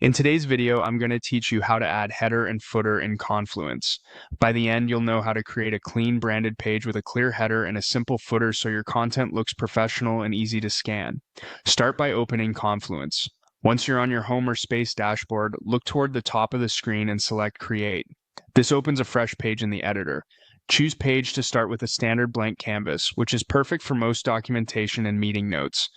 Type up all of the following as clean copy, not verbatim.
In today's video, I'm going to teach you how to add header and footer in Confluence. By the end, you'll know how to create a clean branded page with a clear header and a simple footer so your content looks professional and easy to scan. Start by opening Confluence. Once you're on your home or space dashboard, look toward the top of the screen and select Create. This opens a fresh page in the editor. Choose Page to start with a standard blank canvas, which is perfect for most documentation and meeting notes.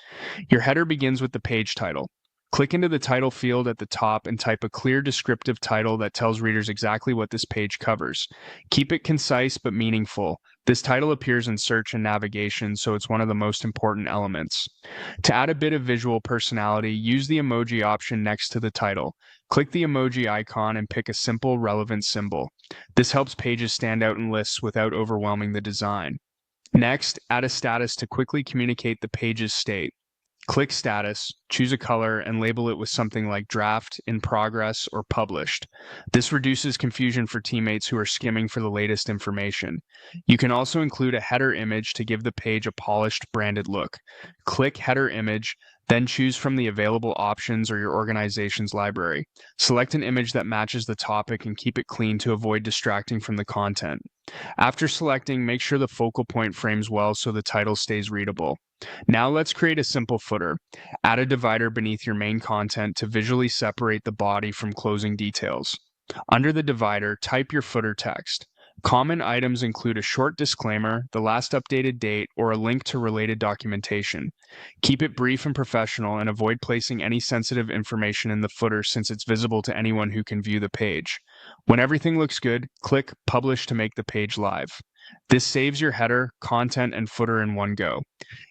Your header begins with the page title. Click into the title field at the top and type a clear descriptive title that tells readers exactly what this page covers. Keep it concise but meaningful. This title appears in search and navigation, so it's one of the most important elements. To add a bit of visual personality, use the emoji option next to the title. Click the emoji icon and pick a simple, relevant symbol. This helps pages stand out in lists without overwhelming the design. Next, add a status to quickly communicate the page's state. Click Status, choose a color, and label it with something like Draft, In Progress, or Published. This reduces confusion for teammates who are skimming for the latest information. You can also include a header image to give the page a polished, branded look. Click Header Image, then choose from the available options or your organization's library. Select an image that matches the topic and keep it clean to avoid distracting from the content. After selecting, make sure the focal point frames well so the title stays readable. Now let's create a simple footer. Add a divider beneath your main content to visually separate the body from closing details. Under the divider, type your footer text. Common items include a short disclaimer, the last updated date, or a link to related documentation. Keep it brief and professional and avoid placing any sensitive information in the footer since it's visible to anyone who can view the page. When everything looks good, click Publish to make the page live. This saves your header, content, and footer in one go.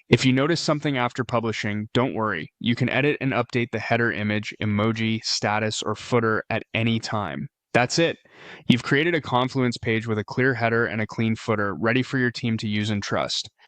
If you notice something after publishing, don't worry. You can edit and update the header image, emoji, status, or footer at any time. That's it. You've created a Confluence page with a clear header and a clean footer, ready for your team to use and trust.